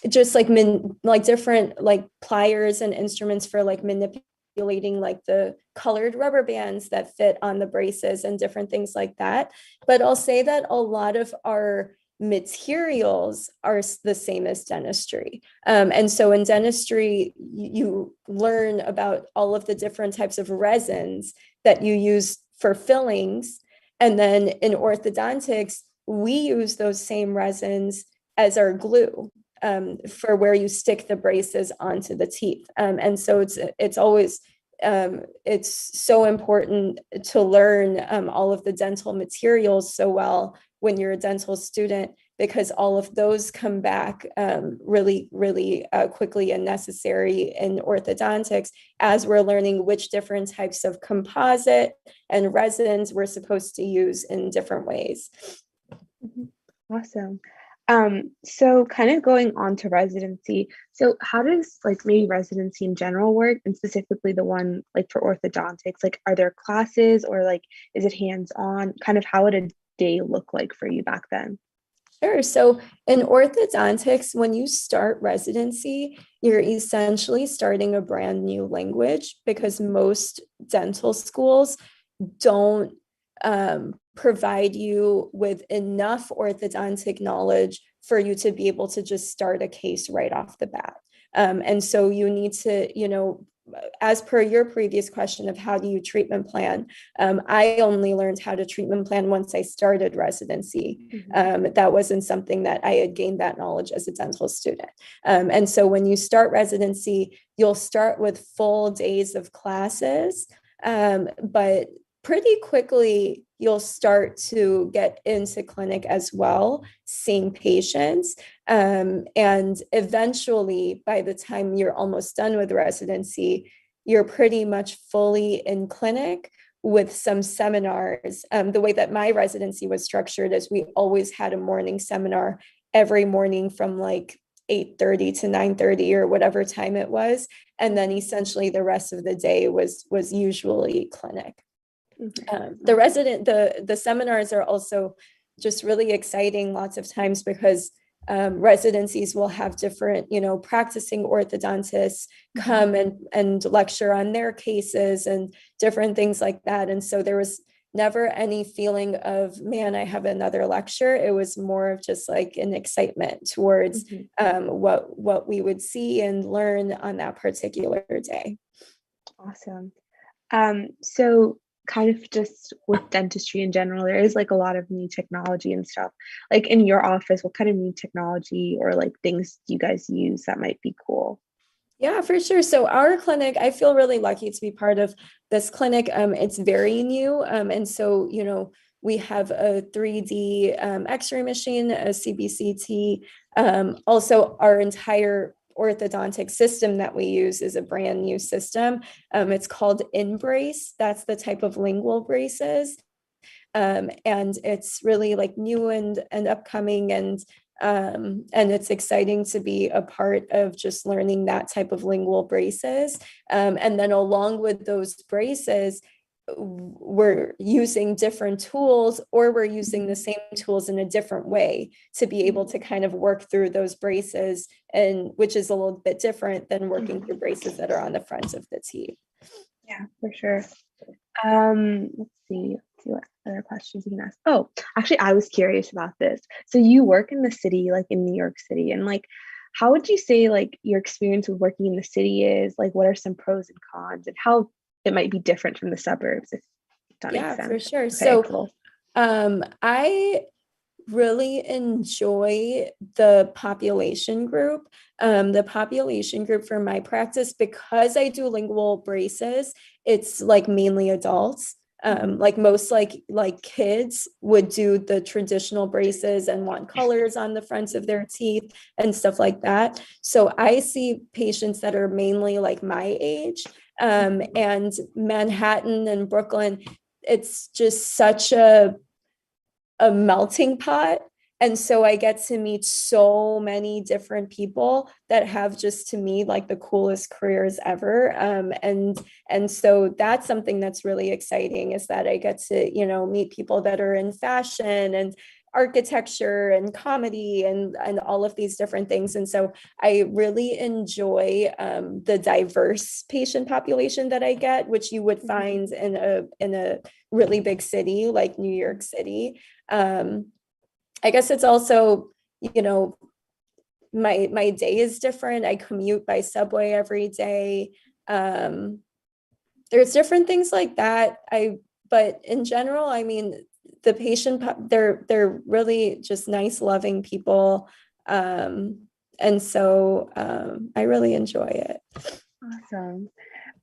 just like different like pliers and instruments for like manipulating like the colored rubber bands that fit on the braces and different things like that. But I'll say that a lot of our materials are the same as dentistry. And so in dentistry, you learn about all of the different types of resins that you use for fillings. And then in orthodontics, we use those same resins as our glue for where you stick the braces onto the teeth. And so it's always it's so important to learn all of the dental materials so well when you're a dental student, because all of those come back really quickly and necessary in orthodontics as we're learning which different types of composite and resins we're supposed to use in different ways. Awesome. So kind of going on to residency. So how does like maybe residency in general work, and specifically the one like for orthodontics? Like, are there classes, or like is it hands-on? Kind of how would a day look like for you back then? Sure. So in orthodontics, when you start residency, you're essentially starting a brand new language because most dental schools don't provide you with enough orthodontic knowledge for you to be able to just start a case right off the bat. And so you need to, as per your previous question of how do you treatment plan, I only learned how to treatment plan once I started residency. That wasn't something that I had gained that knowledge as a dental student. And so when you start residency, you'll start with full days of classes, but pretty quickly you'll start to get into clinic as well, seeing patients. And eventually, by the time you're almost done with residency, you're pretty much fully in clinic with some seminars. The way that my residency was structured is we always had a morning seminar every morning from like 8:30 to 9:30 or whatever time it was. And then essentially the rest of the day was usually clinic. The seminars are also just really exciting lots of times because residencies will have different, practicing orthodontists come and lecture on their cases and different things like that. And so there was never any feeling of, man, I have another lecture. It was more of just like an excitement towards what we would see and learn on that particular day. Awesome. So kind of just with dentistry in general, there is like a lot of new technology and stuff. Like in your office, what kind of new technology or like things do you guys use that might be cool? Yeah, for sure. So our clinic, I feel really lucky to be part of this clinic. It's very new. And so, we have a 3D X-ray machine, a CBCT. Also, our entire orthodontic system that we use is a brand new system. It's called InBrace. That's the type of lingual braces. And it's really like new and upcoming, and it's exciting to be a part of just learning that type of lingual braces. And then along with those braces, we're using different tools, or we're using the same tools in a different way to be able to kind of work through those braces, and which is a little bit different than working through braces that are on the front of the teeth. Yeah, for sure. Let's see what other questions you can ask. Oh, actually, I was curious about this. So you work in the city, like in New York City, and like, how would you say like your experience with working in the city is? Like, what are some pros and cons, and how it might be different from the suburbs, if that makes sense? For sure. Okay, So cool. I really enjoy the population group. The population group for my practice, because I do lingual braces, it's like mainly adults. Like most like kids would do the traditional braces and want colors on the fronts of their teeth and stuff like that. So I see patients that are mainly like my age. And Manhattan and Brooklyn, it's just such a melting pot. And so I get to meet so many different people that have just, to me, like the coolest careers ever. And so that's something that's really exciting, is that I get to, meet people that are in fashion and architecture and comedy and all of these different things. And so I really enjoy the diverse patient population that I get, which you would find in a really big city like New York City. I guess it's also, my day is different. I commute by subway every day. There's different things like that. But in general, I mean, the patient, they're really just nice, loving people. And so I really enjoy it. Awesome.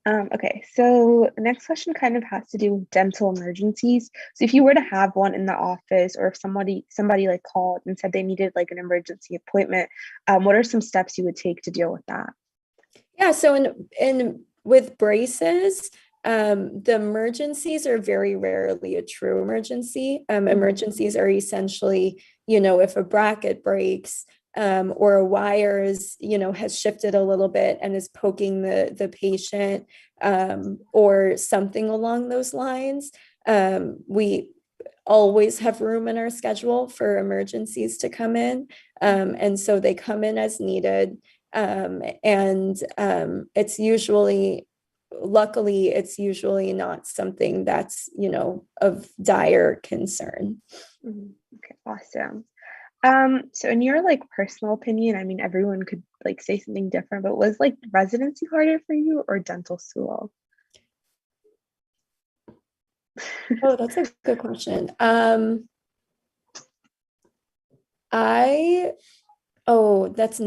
Okay, so the next question kind of has to do with dental emergencies. So if you were to have one in the office, or if somebody like called and said they needed like an emergency appointment, what are some steps you would take to deal with that? Yeah, so in with braces, the emergencies are very rarely a true emergency. Emergencies are essentially, if a bracket breaks, or a wire has shifted a little bit and is poking the patient, or something along those lines. always have room in our schedule for emergencies to come in. And so they come in as needed. It's usually, luckily, it's usually not something that's, of dire concern. Okay, awesome. So in your like personal opinion, I mean, everyone could like say something different, but was like residency harder for you or dental school? Oh, that's a good question.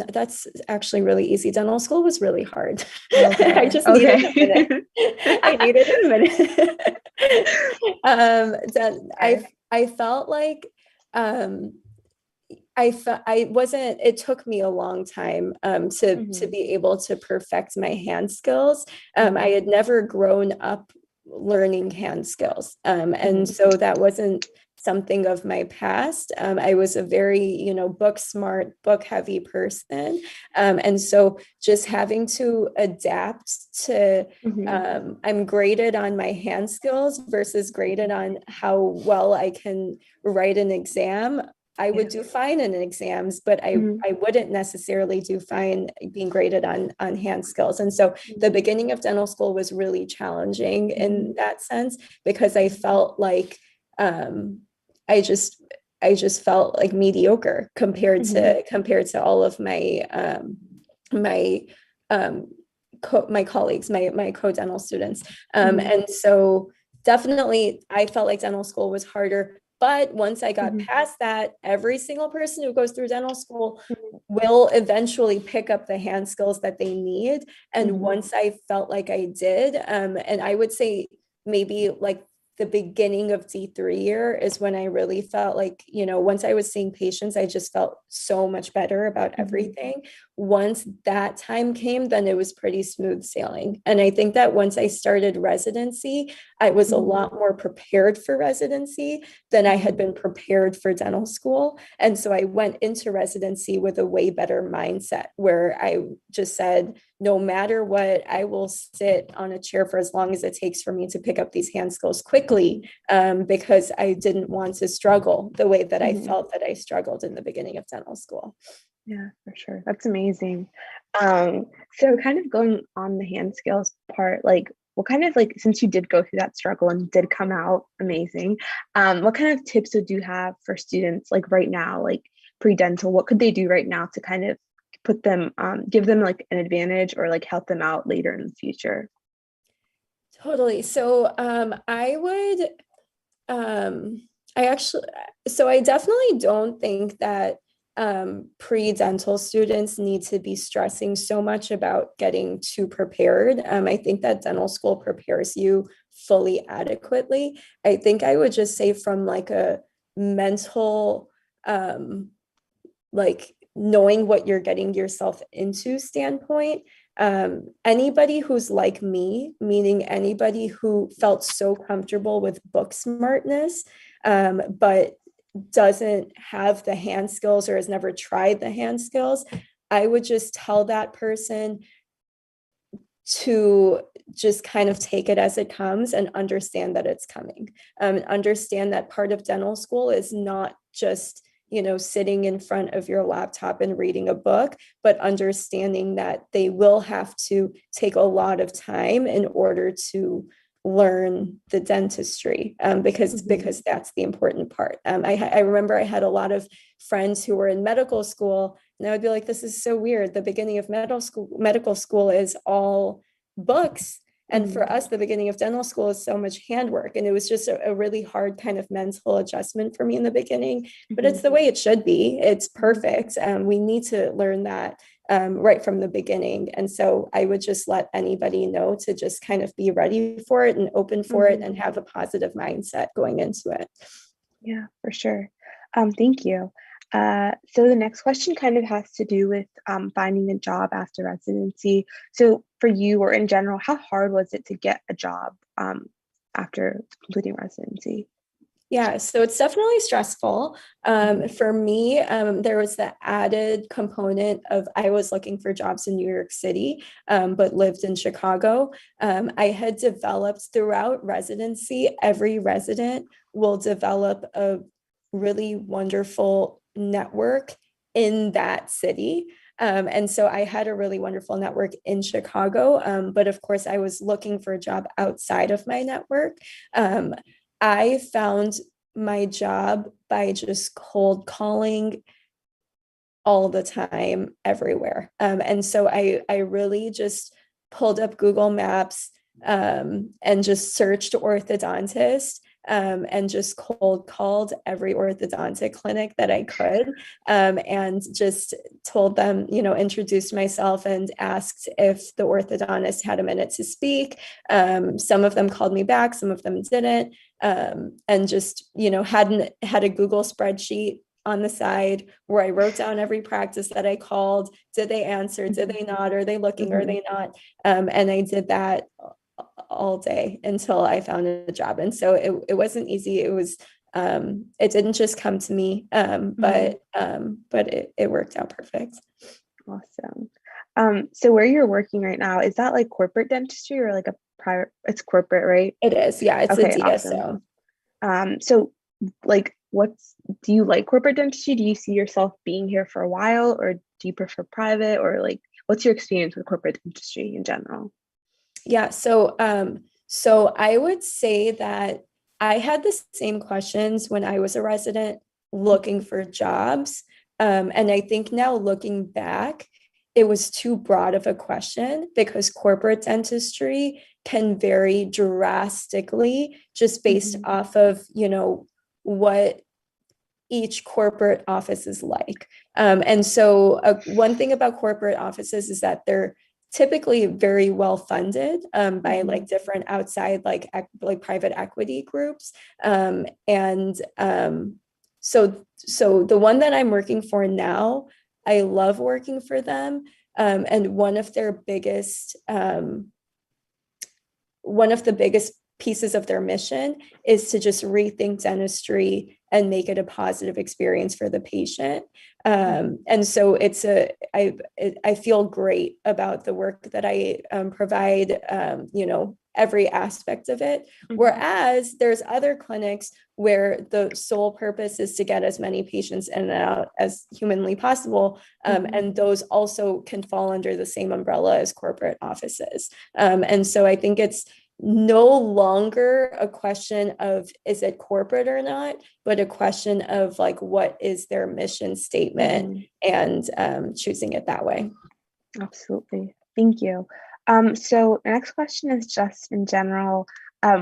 That's actually really easy. Dental school was really hard. Okay. I just Okay. needed a minute. I needed a minute. I felt like I wasn't, it took me a long time to be able to perfect my hand skills. I had never grown up learning hand skills. And so that wasn't something of my past. I was a very, book smart, book heavy person. And so just having to adapt to, I'm graded on my hand skills versus graded on how well I can write an exam. I would do fine in exams, but I wouldn't necessarily do fine being graded on hand skills. And so the beginning of dental school was really challenging in that sense, because I felt like I just felt like mediocre compared to all of my my colleagues, my co-dental students. And so definitely I felt like dental school was harder. But once I got past that, every single person who goes through dental school will eventually pick up the hand skills that they need. And once I felt like I did, and I would say maybe like the beginning of D3 year is when I really felt like, once I was seeing patients, I just felt so much better about everything. Once that time came, then it was pretty smooth sailing. And I think that once I started residency, I was a lot more prepared for residency than I had been prepared for dental school. And so I went into residency with a way better mindset, where I just said, no matter what, I will sit on a chair for as long as it takes for me to pick up these hand skills quickly, because I didn't want to struggle the way that I felt that I struggled in the beginning of dental school. Yeah, for sure. That's amazing. So kind of going on the hand skills part, like what kind of like, since you did go through that struggle and did come out amazing, what kind of tips would you have for students like right now, like pre-dental, what could they do right now to kind of put them, give them like an advantage or like help them out later in the future? Totally. So I would, I definitely don't think that pre-dental students need to be stressing so much about getting too prepared. I think that dental school prepares you fully adequately. I think I would just say from like a mental, like knowing what you're getting yourself into standpoint, anybody who's like me, meaning anybody who felt so comfortable with book smartness, but doesn't have the hand skills or has never tried the hand skills, I would just tell that person to just kind of take it as it comes and understand that it's coming. Understand that part of dental school is not just sitting in front of your laptop and reading a book, but understanding that they will have to take a lot of time in order to learn the dentistry, because that's the important part. I remember I had a lot of friends who were in medical school, and I would be like, this is so weird. The beginning of medical school is all books. And for us, the beginning of dental school is so much handwork. And it was just a really hard kind of mental adjustment for me in the beginning, but it's the way it should be. It's perfect. We need to learn that right from the beginning. And so I would just let anybody know to just kind of be ready for it and open for it and have a positive mindset going into it. Yeah, for sure. Thank you. So the next question kind of has to do with finding a job after residency. So for you or in general, how hard was it to get a job after completing residency? Yeah, so it's definitely stressful. For me, there was the added component of I was looking for jobs in New York City, but lived in Chicago. I had developed throughout residency, every resident will develop a really wonderful network in that city. And so I had a really wonderful network in Chicago, but of course, I was looking for a job outside of my network. I found my job by just cold calling all the time, everywhere. And so I really just pulled up Google Maps and just searched orthodontist and just cold called every orthodontic clinic that I could and just told them, introduced myself and asked if the orthodontist had a minute to speak. Some of them called me back, some of them didn't. And just, had a Google spreadsheet on the side where I wrote down every practice that I called. Did they answer? Did they not? Are they looking? Are they not? And I did that all day until I found a job. And so it wasn't easy. It was it didn't just come to me, but it worked out perfect. Awesome. So where you're working right now, is that like corporate dentistry or like a private? It's corporate, right? It is. Yeah, it's okay, a DSO. Awesome. So like do you like corporate dentistry? Do you see yourself being here for a while, or do you prefer private, or like what's your experience with corporate dentistry in general? Yeah, so I would say that I had the same questions when I was a resident looking for jobs. And I think now looking back, it was too broad of a question because corporate dentistry can vary drastically just based off of, what each corporate office is like. And so one thing about corporate offices is that they're typically very well funded by like different outside like private equity groups. And so the one that I'm working for now, I love working for them. And one of the biggest pieces of their mission is to just rethink dentistry and make it a positive experience for the patient. And so I feel great about the work that I provide, every aspect of it. Whereas there's other clinics where the sole purpose is to get as many patients in and out as humanly possible. And those also can fall under the same umbrella as corporate offices. And so I think it's no longer a question of is it corporate or not, but a question of like what is their mission statement and choosing it that way. Absolutely. Thank you. So the next question is just in general,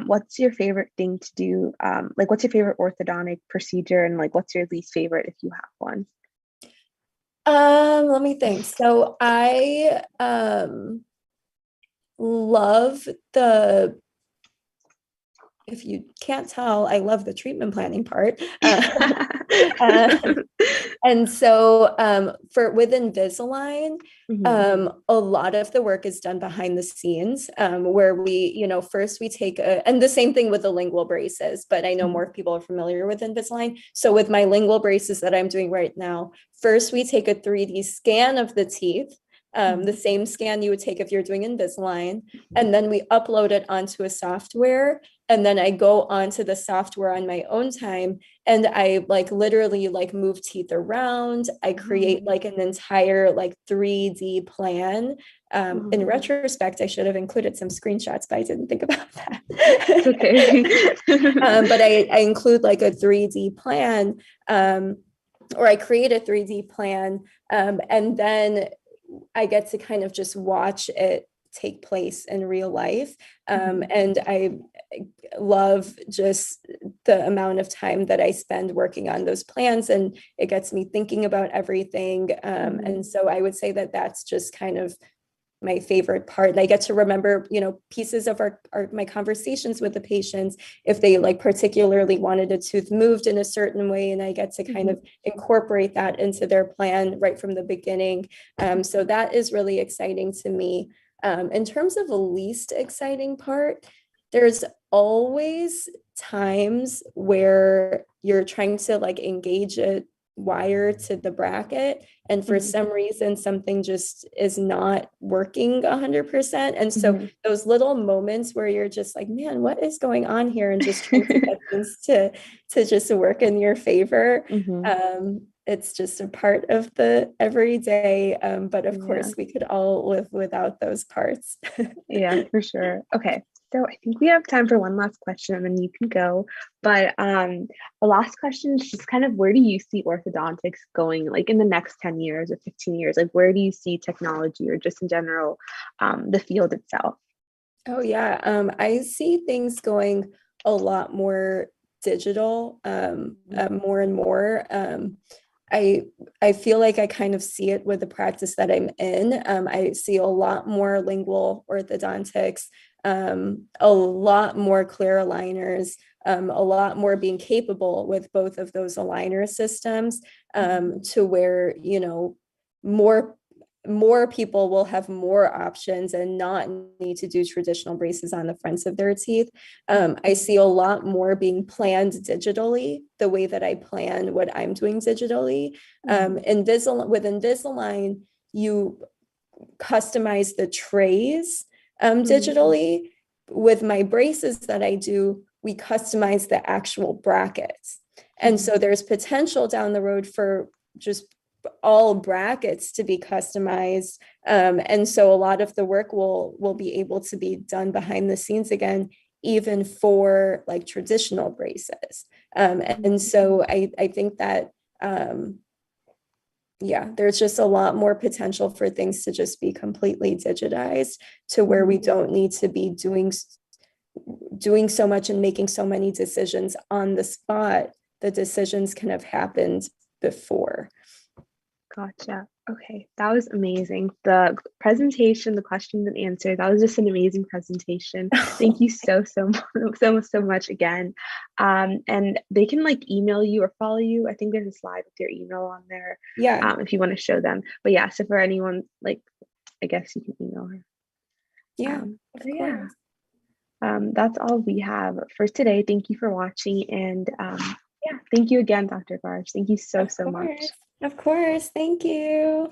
what's your favorite thing to do? Like what's your favorite orthodontic procedure, and like what's your least favorite if you have one? Let me think. So I love if you can't tell, I love the treatment planning part. And so with Invisalign, a lot of the work is done behind the scenes where we, first we take and the same thing with the lingual braces, but I know more people are familiar with Invisalign. So with my lingual braces that I'm doing right now, first we take a 3D scan of the teeth. The same scan you would take if you're doing Invisalign, and then we upload it onto a software, and then I go onto the software on my own time, and I like literally like move teeth around. I create like an entire like 3D plan. In retrospect, I should have included some screenshots, but I didn't think about that. It's okay. But I include like a 3D plan, or I create a 3D plan, and then I get to kind of just watch it take place in real life. And I love just the amount of time that I spend working on those plans, and it gets me thinking about everything. And so I would say that that's just kind of my favorite part. I get to remember, pieces of my conversations with the patients, if they like particularly wanted a tooth moved in a certain way, and I get to kind of incorporate that into their plan right from the beginning. So that is really exciting to me. In terms of the least exciting part, there's always times where you're trying to like engage a wire to the bracket, and for some reason something just is not working 100%. And so those little moments where you're just like, man, what is going on here, and just trying to get things to just work in your favor. It's just a part of the everyday, but of course we could all live without those parts. Yeah, for sure. Okay, so I think we have time for one last question and then you can go. But the last question is just kind of, where do you see orthodontics going, like in the next 10 years or 15 years? Like, where do you see technology, or just in general, the field itself? Oh yeah, I see things going a lot more digital, more and more. I feel like I kind of see it with the practice that I'm in. I see a lot more lingual orthodontics, a lot more clear aligners, a lot more being capable with both of those aligner systems, to where, you know, more people will have more options and not need to do traditional braces on the fronts of their teeth. I see a lot more being planned digitally, the way that I plan what I'm doing digitally. With Invisalign, you customize the trays digitally. With my braces that I do, we customize the actual brackets. And so there's potential down the road for just all brackets to be customized, and so a lot of the work will be able to be done behind the scenes again, even for like traditional braces. And so I think that yeah, there's just a lot more potential for things to just be completely digitized, to where we don't need to be doing so much and making so many decisions on the spot. The decisions can have happened before. Gotcha. Okay, that was amazing. The presentation, the questions and answers, that was just an amazing presentation. Thank you so much again. And they can like email you or follow you. I think there's a slide with your email on there. Yeah. If you want to show them. But yeah, so for anyone, like, I guess you can email her. Yeah. Yeah. That's all we have for today. Thank you for watching, and yeah, thank you again, Dr. Garg. Thank you so much. Of course. Thank you.